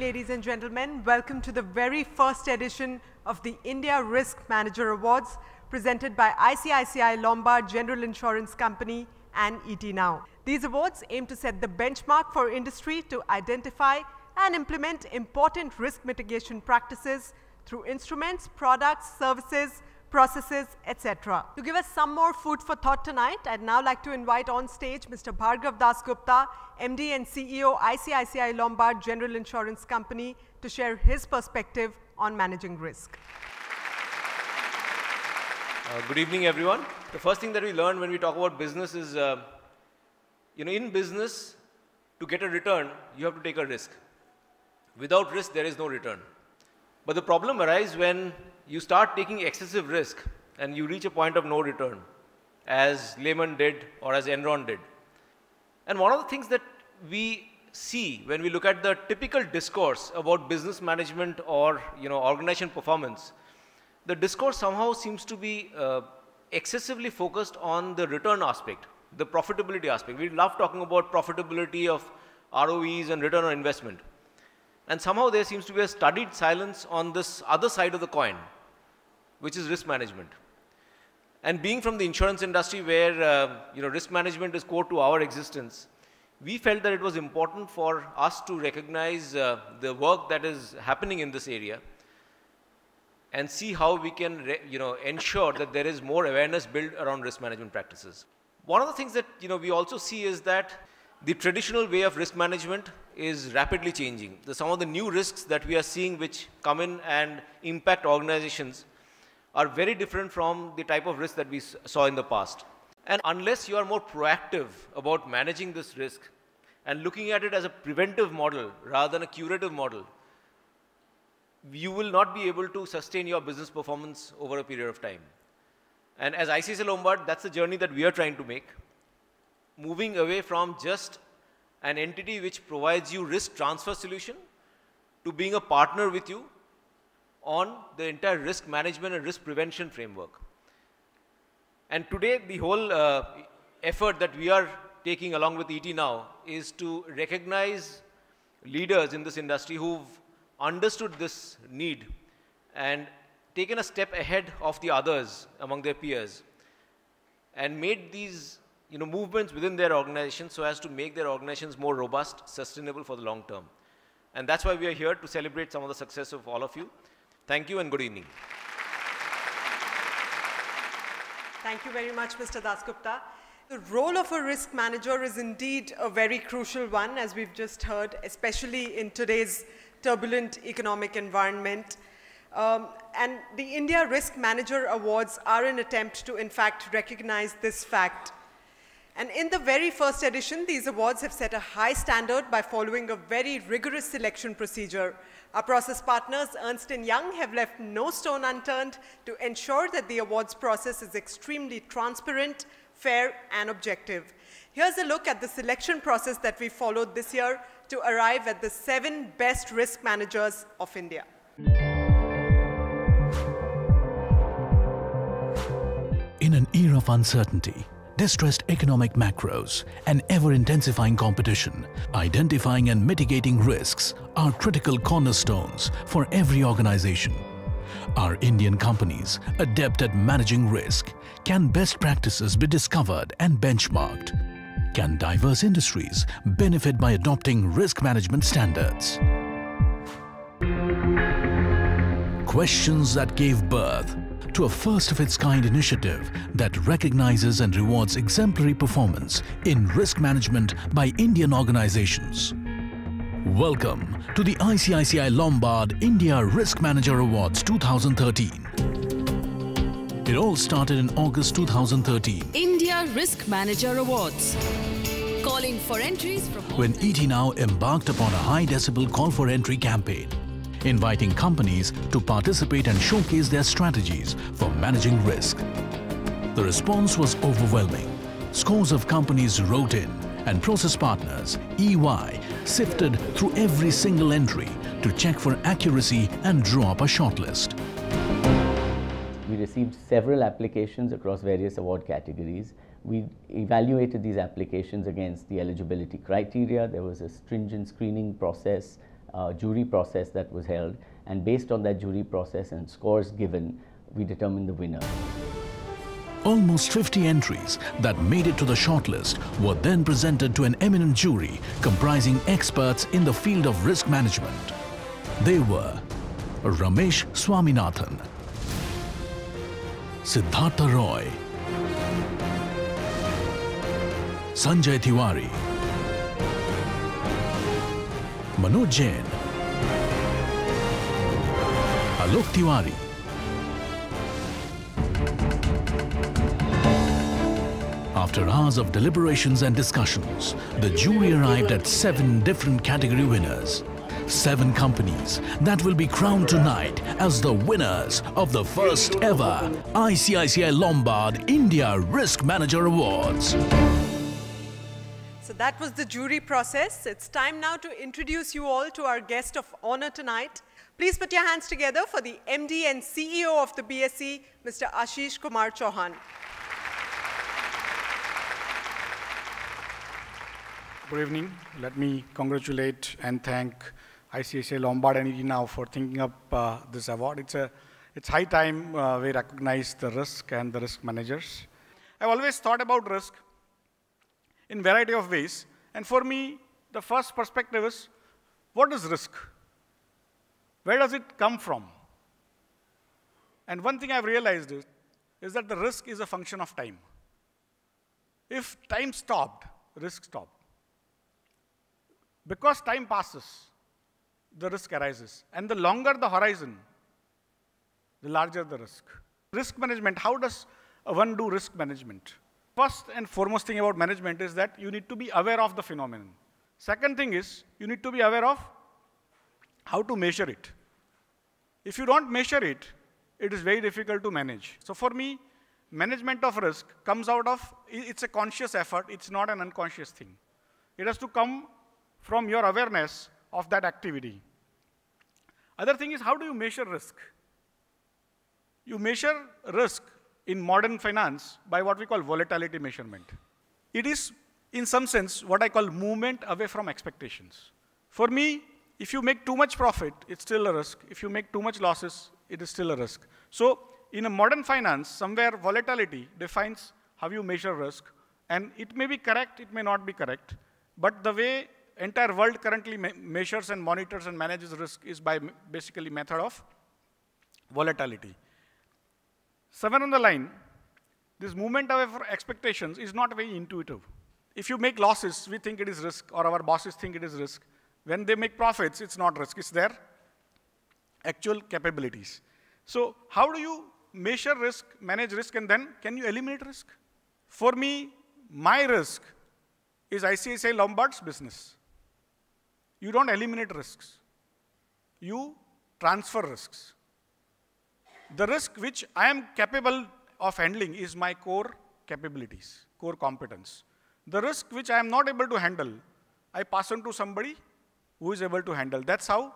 ladies and gentlemen. Welcome to the very first edition of the India Risk Manager Awards presented by ICICI Lombard General Insurance Company and ET Now. These awards aim to set the benchmark for industry to identify and implement important risk mitigation practices through instruments, products, services, processes, etc. To give us some more food for thought tonight, I'd now like to invite on stage Mr. Bhargav Dasgupta, MD and CEO, ICICI Lombard General Insurance Company, to share his perspective on managing risk. Good evening, everyone. The first thing that we learn when we talk about business is, in business, to get a return, you have to take a risk. Without risk, there is no return. But the problem arises when you start taking excessive risk and you reach a point of no return, as Lehman did or as Enron did. And one of the things that we see when we look at the typical discourse about business management or organization performance, the discourse somehow seems to be excessively focused on the return aspect, the profitability aspect. We love talking about profitability of ROEs and return on investment. And somehow there seems to be a studied silence on this other side of the coin, which is risk management. And being from the insurance industry where risk management is core to our existence, we felt that it was important for us to recognize the work that is happening in this area and see how we can ensure that there is more awareness built around risk management practices. One of the things that we also see is that the traditional way of risk management is rapidly changing. Some of the new risks that we are seeing which come in and impact organizations are very different from the type of risk that we saw in the past. And unless you are more proactive about managing this risk and looking at it as a preventive model rather than a curative model, you will not be able to sustain your business performance over a period of time. And as ICICI Lombard, that's the journey that we are trying to make, moving away from just an entity which provides you risk transfer solution to being a partner with you on the entire risk management and risk prevention framework. And today, the whole effort that we are taking along with ET Now is to recognize leaders in this industry who've understood this need and taken a step ahead of the others among their peers and made these movements within their organizations so as to make their organizations more robust, sustainable for the long term. And that's why we are here to celebrate some of the success of all of you. Thank you and good evening. Thank you very much, Mr. Dasgupta. The role of a risk manager is indeed a very crucial one, as we've just heard, especially in today's turbulent economic environment. And the India Risk Manager Awards are an attempt to, in fact, recognize this fact. And in the very first edition, these awards have set a high standard by following a very rigorous selection procedure. Our process partners, Ernst & Young, have left no stone unturned to ensure that the awards process is extremely transparent, fair, and objective. Here's a look at the selection process that we followed this year to arrive at the 7 best risk managers of India. In an era of uncertainty, distressed economic macros, and ever-intensifying competition, identifying and mitigating risks are critical cornerstones for every organization. Are Indian companies adept at managing risk? Can best practices be discovered and benchmarked? Can diverse industries benefit by adopting risk management standards? Questions that gave birth to a first-of-its-kind initiative that recognizes and rewards exemplary performance in risk management by Indian organizations. Welcome to the ICICI Lombard India Risk Manager Awards 2013. It all started in August 2013. India Risk Manager Awards. Calling for entries from when ET Now embarked upon a high-decibel call for entry campaign, inviting companies to participate and showcase their strategies for managing risk. The response was overwhelming. Scores of companies wrote in, and process partners, EY, sifted through every single entry to check for accuracy and draw up a shortlist. We received several applications across various award categories. We evaluated these applications against the eligibility criteria. There was a stringent screening process jury process that was held, and based on that jury process and scores given, we determined the winner. Almost 50 entries that made it to the shortlist were then presented to an eminent jury comprising experts in the field of risk management. They were Ramesh Swaminathan, Siddhartha Roy, Sanjay Tiwari, Manoj Jain, Alok Tiwari, After hours of deliberations and discussions, the jury arrived at 7 different category winners. 7 companies that will be crowned tonight as the winners of the first ever ICICI Lombard India Risk Manager Awards. So that was the jury process. It's time now to introduce you all to our guest of honor tonight. Please put your hands together for the MD and CEO of the BSE, Mr. Ashish Kumar Chauhan. Good evening. Let me congratulate and thank ICICI Lombard and now for thinking up this award. It's high time we recognize the risk and the risk managers. I've always thought about risk in variety of ways. And for me, the first perspective is, what is risk? Where does it come from? And one thing I've realized is that the risk is a function of time. If time stopped, risk stopped. Because time passes, the risk arises. And the longer the horizon, the larger the risk. Risk management, how does one do risk management? First and foremost thing about management is that you need to be aware of the phenomenon. Second thing is, you need to be aware of how to measure it. If you don't measure it, it is very difficult to manage. So for me, management of risk comes out of, it's a conscious effort, it's not an unconscious thing. It has to come from your awareness of that activity. Other thing is, how do you measure risk? You measure risk in modern finance by what we call volatility measurement. It is, in some sense, what I call movement away from expectations. For me, if you make too much profit, it's still a risk. If you make too much losses, it is still a risk. So in a modern finance, somewhere volatility defines how you measure risk. And it may be correct, it may not be correct. But the way entire world currently measures and monitors and manages risk is by basically method of volatility. 7 on the line, this movement away from expectations is not very intuitive. If you make losses, we think it is risk, or our bosses think it is risk. When they make profits, it's not risk, it's their actual capabilities. So how do you measure risk, manage risk, and then can you eliminate risk? For me, my risk is ICICI Lombard's business. You don't eliminate risks. You transfer risks. The risk which I am capable of handling is my core capabilities, core competence. The risk which I am not able to handle, I pass on to somebody who is able to handle. That's how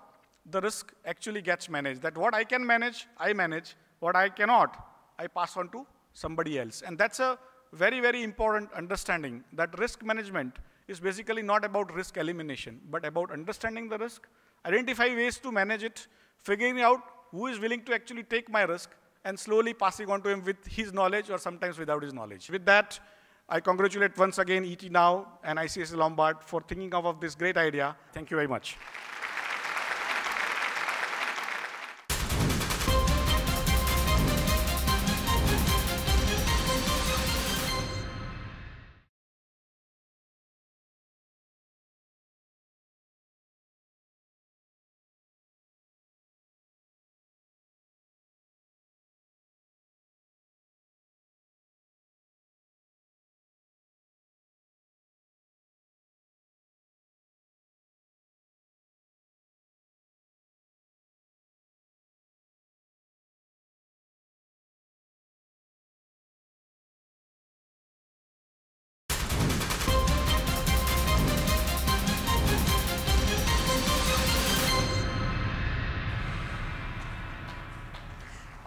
the risk actually gets managed. That what I can manage, I manage. What I cannot, I pass on to somebody else. And that's a very, very important understanding, that risk management is basically not about risk elimination, but about understanding the risk, identify ways to manage it, figuring out who is willing to actually take my risk, and slowly passing on to him with his knowledge or sometimes without his knowledge. With that, I congratulate once again ET Now and ICICI Lombard for thinking of this great idea. Thank you very much.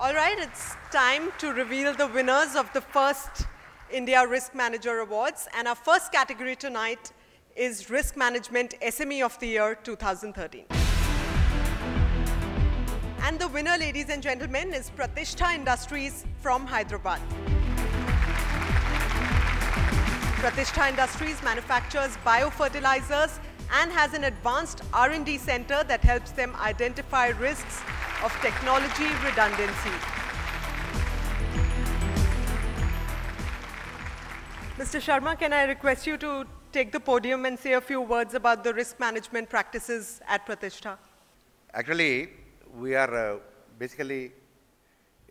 All right, it's time to reveal the winners of the first India Risk Manager Awards. And our first category tonight is Risk Management SME of the Year 2013. And the winner, ladies and gentlemen, is Pratishtha Industries from Hyderabad. Pratishtha Industries manufactures biofertilizers and has an advanced R&D center that helps them identify risks of technology redundancy. Mr. Sharma, can I request you to take the podium and say a few words about the risk management practices at Pratishtha? Actually, we are basically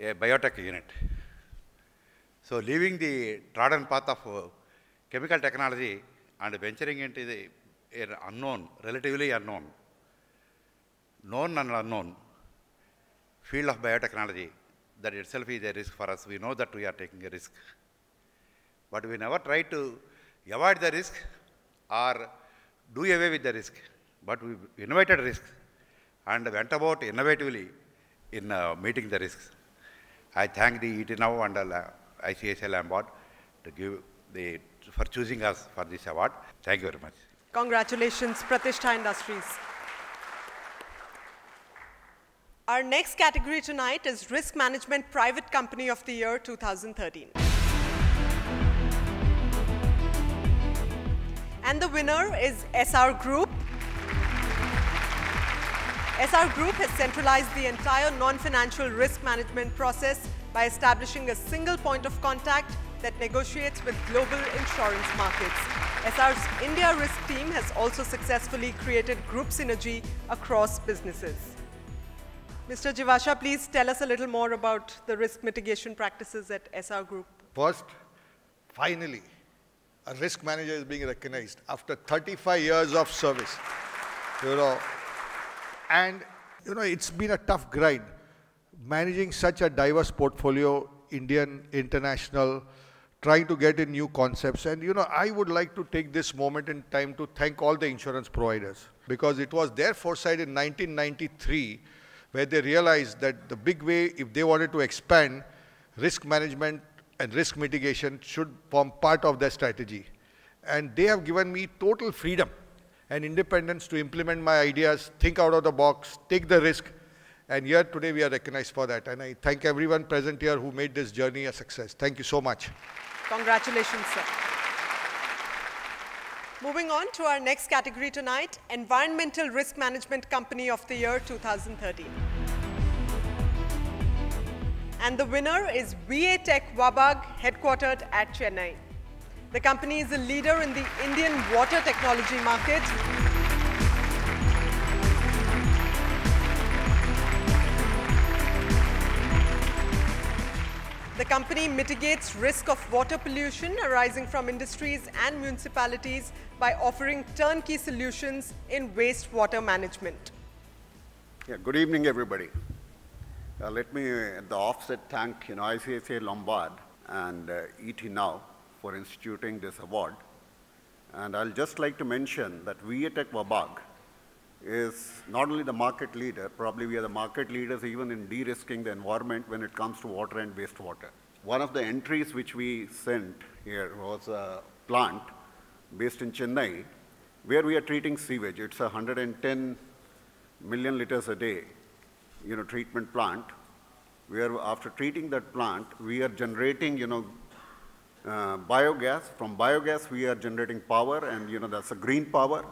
a biotech unit. So leaving the trodden path of chemical technology and venturing into the unknown, relatively unknown, known and unknown field of biotechnology, that itself is a risk for us. We know that we are taking a risk. But we never try to avoid the risk or do away with the risk. But we innovated risk and went about innovatively in meeting the risks. I thank the ET Now and ICICI Lombard for choosing us for this award. Thank you very much. Congratulations, Pratishtha Industries. Our next category tonight is Risk Management Private Company of the Year 2013. And the winner is SR Group. SR Group has centralized the entire non-financial risk management process by establishing a single point of contact that negotiates with global insurance markets. SR's India risk team has also successfully created group synergy across businesses. Mr. Jivasha, please tell us a little more about the risk mitigation practices at SR Group. First, finally, a risk manager is being recognized after 35 years of service. And it's been a tough grind managing such a diverse portfolio, Indian, international, trying to get in new concepts. And I would like to take this moment in time to thank all the insurance providers, because it was their foresight in 1993 where they realized that the big way, if they wanted to expand, risk management and risk mitigation should form part of their strategy. And they have given me total freedom and independence to implement my ideas, think out of the box, take the risk. And here today we are recognized for that. And I thank everyone present here who made this journey a success. Thank you so much. Congratulations, sir. Moving on to our next category tonight, Environmental Risk Management Company of the Year 2013. And the winner is Wwatch, headquartered at Chennai. The company is a leader in the Indian water technology market. The company mitigates risk of water pollution arising from industries and municipalities by offering turnkey solutions in wastewater management. Yeah, good evening, everybody. Let me, at the offset, thank ICICI Lombard and ET Now for instituting this award. And I'll just like to mention that Wwatch is not only the market leader, probably we are the market leaders even in de-risking the environment when it comes to water and wastewater. One of the entries which we sent here was a plant based in Chennai where we are treating sewage. It's a 110 million liters a day, treatment plant, where after treating that plant, we are generating, biogas. From biogas, we are generating power, and, that's a green power.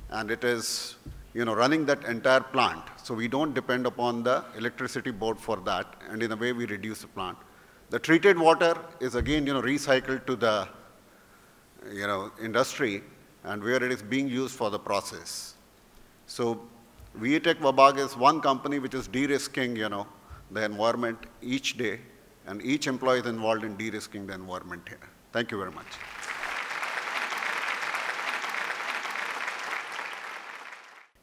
And it is, running that entire plant. So we don't depend upon the electricity board for that, and in a way, we reduce the plant. The treated water is again, recycled to the, industry, and where it is being used for the process. So Wwatch is one company which is de-risking, the environment each day, and each employee is involved in de-risking the environment here. Thank you very much.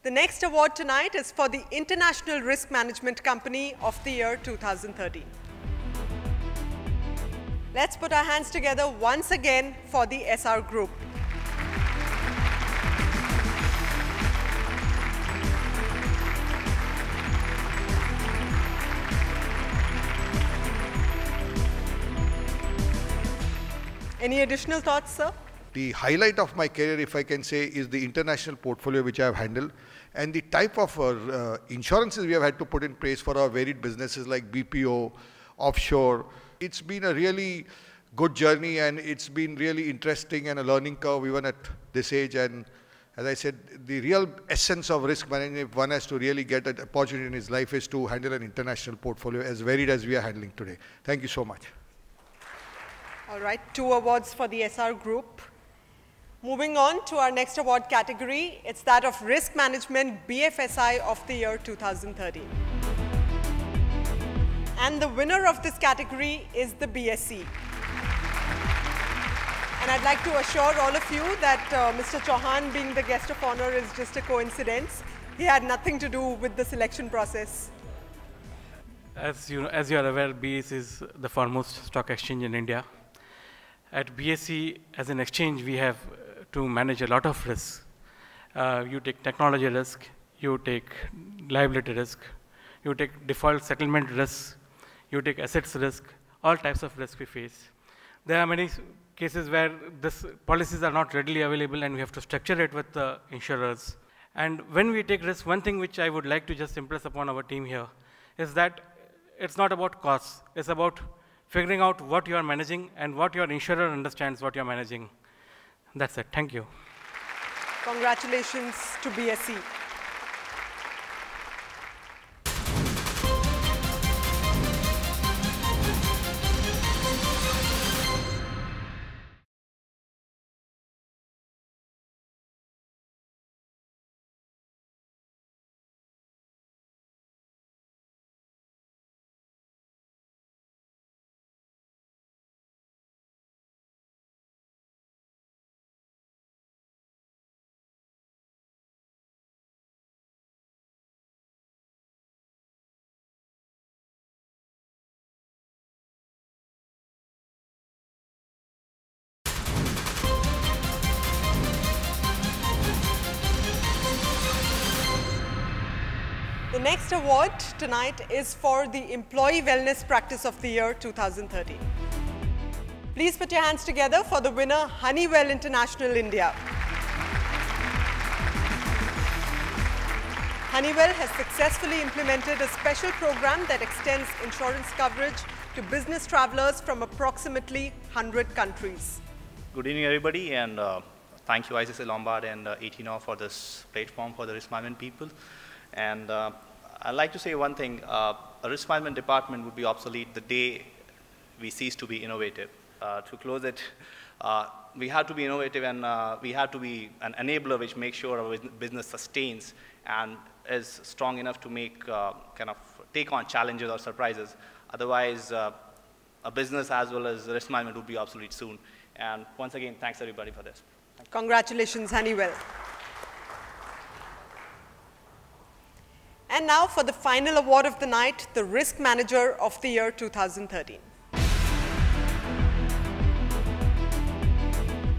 The next award tonight is for the International Risk Management Company of the Year 2013. Let's put our hands together once again for the SR Group. Any additional thoughts, sir? The highlight of my career, if I can say, is the international portfolio which I have handled, and the type of insurances we have had to put in place for our varied businesses like BPO, offshore. It's been a really good journey, and it's been really interesting and a learning curve even at this age. And as I said, the real essence of risk management, if one has to really get an opportunity in his life, is to handle an international portfolio as varied as we are handling today. Thank you so much. All right, 2 awards for the SR group. Moving on to our next award category, it's that of Risk Management BFSI of the Year 2013. And the winner of this category is the BSc. And I'd like to assure all of you that Mr. Chauhan being the guest of honor is just a coincidence. He had nothing to do with the selection process. As you are aware, BSE is the foremost stock exchange in India. At BSE, as an exchange, we have to manage a lot of risks. You take technology risk, you take liability risk, you take default settlement risk, you take assets risk, all types of risk we face. There are many cases where these policies are not readily available and we have to structure it with the insurers. And when we take risk, one thing which I would like to just impress upon our team here is that it's not about costs, it's about figuring out what you are managing and what your insurer understands what you're managing. That's it. Thank you. Congratulations to BSc. The next award tonight is for the Employee Wellness Practice of the Year 2013. Please put your hands together for the winner, Honeywell International India. Honeywell has successfully implemented a special program that extends insurance coverage to business travelers from approximately 100 countries. Good evening, everybody, and thank you ICICI Lombard and ETNO for this platform for the risk management people. And I'd like to say one thing, a risk management department would be obsolete the day we cease to be innovative. To close it, we have to be innovative, and we have to be an enabler which makes sure our business sustains and is strong enough to make, take on challenges or surprises. Otherwise, a business as well as risk management would be obsolete soon. And once again, thanks everybody for this. Congratulations, Honeywell. And now for the final award of the night, the Risk Manager of the Year 2013.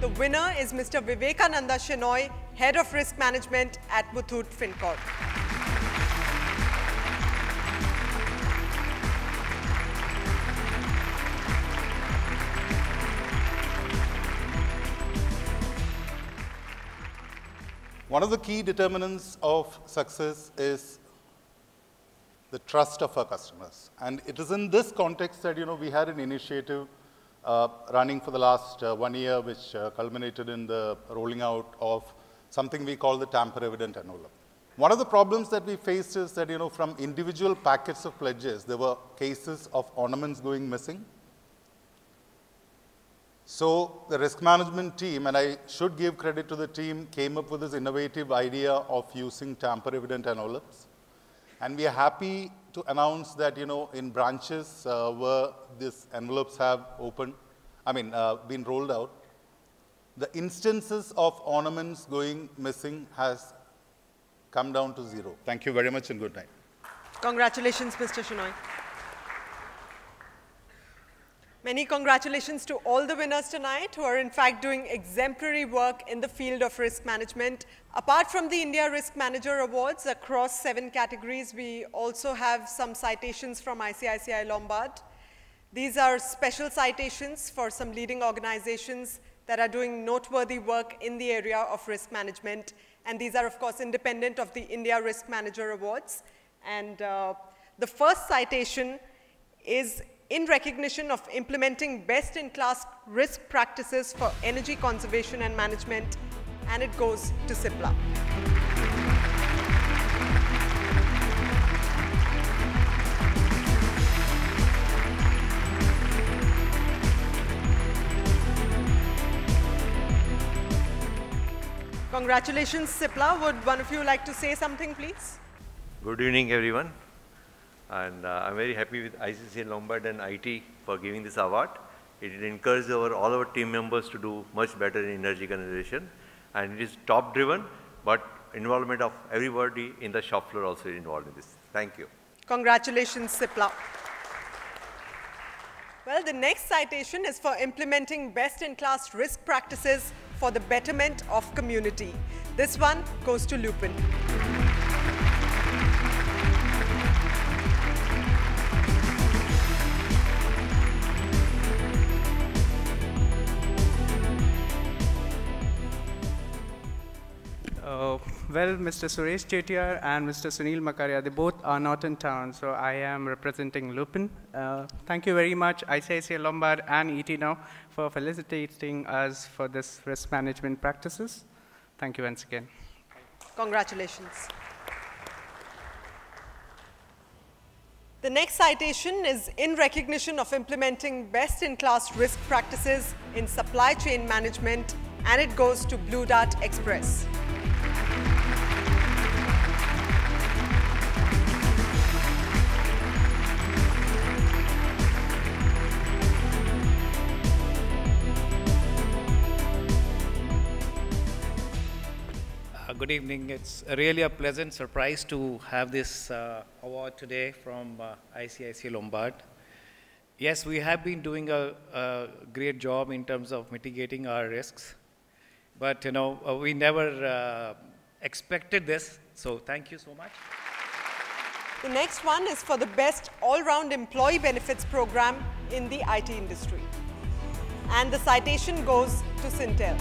The winner is Mr. Vivekananda Shenoy, Head of Risk Management at Muthoot Fincorp. One of the key determinants of success is the trust of our customers. And it is in this context that, we had an initiative running for the last 1 year, which culminated in the rolling out of something we call the tamper-evident envelope. One of the problems that we faced is that, from individual packets of pledges, there were cases of ornaments going missing. So the risk management team, and I should give credit to the team, came up with this innovative idea of using tamper-evident envelopes. And we are happy to announce that, in branches where these envelopes have been rolled out, the instances of ornaments going missing has come down to 0. Thank you very much and good night. Congratulations, Mr. Shenoy. Many congratulations to all the winners tonight who are in fact doing exemplary work in the field of risk management. Apart from the India Risk Manager Awards across 7 categories, we also have some citations from ICICI Lombard. These are special citations for some leading organizations that are doing noteworthy work in the area of risk management. And these are, of course, independent of the India Risk Manager Awards. And the first citation is in recognition of implementing best-in-class risk practices for energy conservation and management, and it goes to CIPLA. Congratulations, CIPLA. Would one of you like to say something, please? Good evening, everyone. And I'm very happy with ICICI Lombard and IT for giving this award. It encourages all our team members to do much better in energy conservation. And it is top-driven, but involvement of everybody in the shop floor also is involved in this. Thank you. Congratulations, CIPLA. Well, the next citation is for implementing best-in-class risk practices for the betterment of community. This one goes to Lupin. Well, Mr. Suresh Chettiar and Mr. Sunil Makaria, they both are not in town, so I am representing Lupin. Thank you very much, ICICI Lombard and ET Now, for felicitating us for this risk management practices. Thank you once again. Congratulations. The next citation is in recognition of implementing best-in-class risk practices in supply chain management, and it goes to Blue Dart Express. Good evening. It's really a pleasant surprise to have this award today from ICICI Lombard. Yes, we have been doing a great job in terms of mitigating our risks, but we never expected this, so thank you so much. The next one is for the best all-round employee benefits program in the IT industry. And the citation goes to Sintel.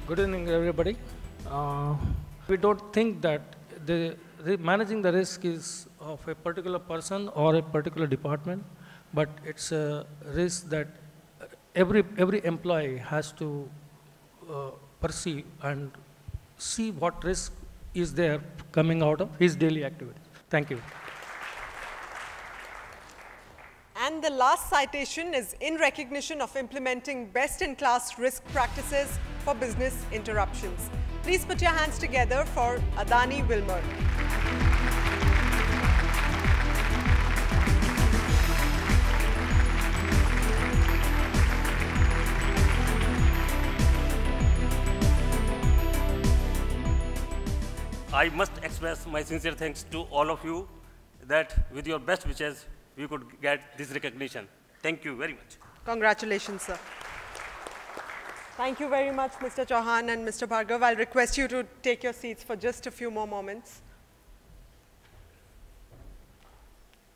Good evening, everybody. We don't think that managing the risk is of a particular person or a particular department, but it's a risk that every employee has to perceive and see what risk is there coming out of his daily activities. Thank you. And the last citation is in recognition of implementing best-in-class risk practices for business interruptions. Please put your hands together for Adani Wilmer. I must express my sincere thanks to all of you that with your best wishes, we could get this recognition. Thank you very much. Congratulations, sir. Thank you very much, Mr. Chauhan and Mr. Bhargav. I'll request you to take your seats for just a few more moments.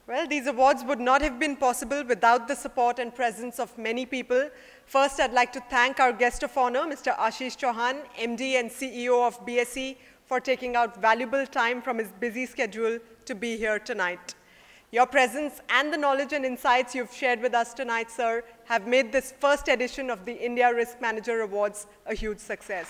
Well, these awards would not have been possible without the support and presence of many people. First, I'd like to thank our guest of honor, Mr. Ashish Chauhan, MD and CEO of BSE, for taking out valuable time from his busy schedule to be here tonight. Your presence and the knowledge and insights you've shared with us tonight, sir, have made this first edition of the India Risk Manager Awards a huge success.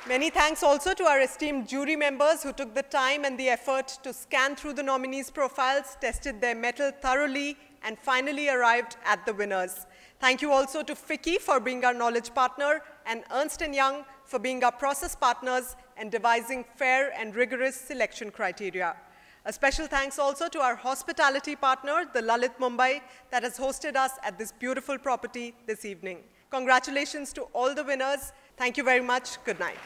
Many thanks also to our esteemed jury members who took the time and the effort to scan through the nominees' profiles, tested their mettle thoroughly, and finally arrived at the winners. Thank you also to FICCI for being our knowledge partner and Ernst & Young for being our process partners and devising fair and rigorous selection criteria. A special thanks also to our hospitality partner, the Lalit Mumbai, that has hosted us at this beautiful property this evening. Congratulations to all the winners. Thank you very much. Good night.